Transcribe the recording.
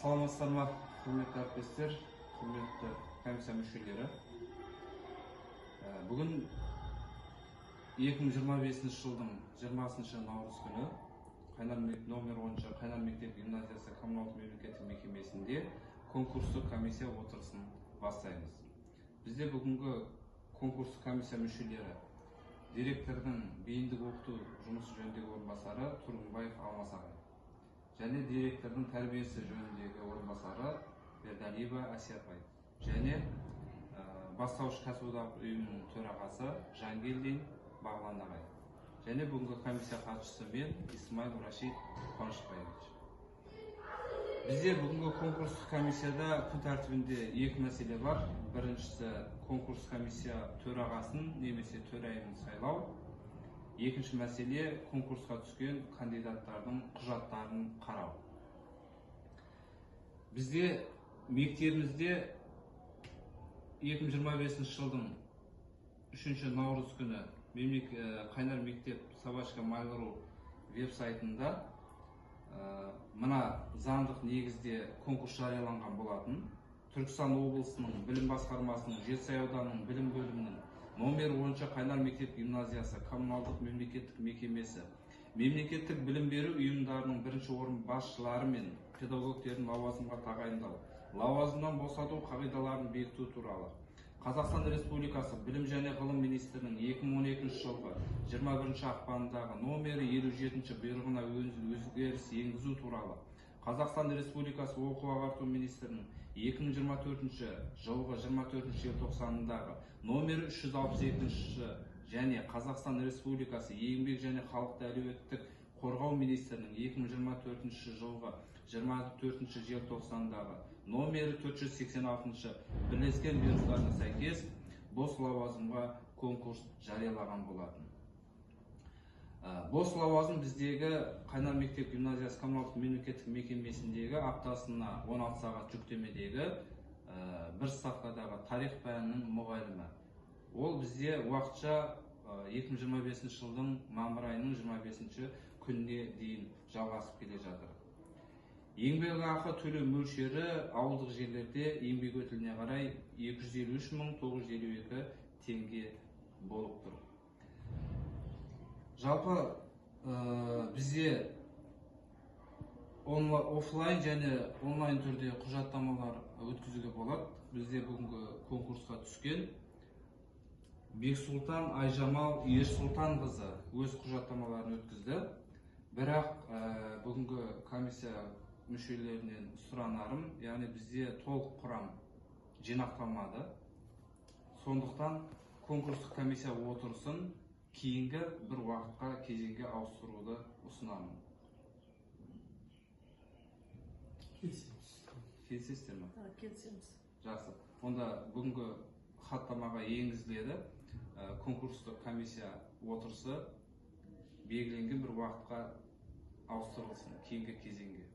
Саламатсыздар ма, құрметті әріптестер, құрметті комиссия мүшелері. Бүгін 2025 жылдың 20 наурыз күні номер 10 Қайнар мектеп гимназиясы коммуналдық мемлекеттік мекемесінде конкурстық комиссия отырысын бастаймыз. Бізде бүгінгі конкурстық комиссия мүшелері директордың бейіндік оқыту жұмысы жөніндегі орынбасары Тұрғынбаев Алмас ағай және директордың тәрбиесі жөніндегі орынбасары Бердалиева Әсия апай және бастауыш кәсіподақ ұйымының төрағасы Жангелдин Бағлан ағай және бүгінгі комиссия хатшысы мен Исмаил Рашид Қуанышбаевич. Бізде бүгінгі конкурстық комиссияда күн тәртібінде екі мәселе бар. Біріншісі конкурс комиссия төрағасын немесе төрайымын сайлау. Екінші мәселе конкурсқа түскен кандидаттардың құжаттарын қарау. Бізде мектебімізде 2025 жылдың 3 наурыз күні Қайнар мектеп Собачка Mail.ru веб-сайтында мына заңдық негізде конкурс жарияланған болатын. Түркістан облысының білім басқармасының Жетісай ауданының білім бөлімінің номер 10 Қайнар мектеп гимназиясы коммуналдық мемлекеттік мекемесі мемлекеттік білім беру ұйымдарының бірінші орын басшылары мен педагогтерін лауазымға тағайындау, лауазымнан босату қағидаларын бекіту туралы Қазақстан Республикасы білім және ғылым министрінің 2012 жылғы 21 ақпанындағы номері 57 бұйрығына өзгеріс енгізу туралы Қазақстан Республикасы оқу ағарту министрінің 2024 жылғы 24 желтоқсанындағы номері 362 және Қазақстан Республикасы еңбек және халықты әлеуметтік қорғау министрінің 2024 жылғы 24 желтоқсандағы номері 486 бірлескен бұйрықтарына сәйкес бос лауазымға конкурс жариялаған болатын. Бос лауазым біздегі Қайнар мектеп гимназиясы коммуналдық мемлекеттік мекемесіндегі аптасына 16 сағат жүктемедегі бір ставкадағы тарих пәнінің мұғалімі. Ол бізде уақытша 2025 жылдың мамыр айының 25 күніне дейін жалғасып келе жатыр. Еңбекақы төлеу мөлшері ауылдық жерлерде еңбек өтіліне қарай 253.952 теңге болып тұр. Жалпы бізде офлайн және онлайн түрде құжаттамалар өткізуге болады. Бізде бүгінгі конкурсқа түскен Бексұлтан Айжамал Ерсұлтанқызы өз құжаттамаларын өткізді. Бірақ бүгінгі комиссия мүшелерінен сұранарым, яғни бізде толық құрам жинақталмады. Сондықтан конкурстық комиссия отырысын кейінгі бір уақытқа кезеңге ауыстыруды ұсынамын. Келісесіздер ме? Келісеміз. Жақсы. Онда бүгінгі хаттамаға енгізіледі. Конкурстық комиссия отырысы белгіленген бір уақытқа ауыстырылсын кейінгі кезеңге.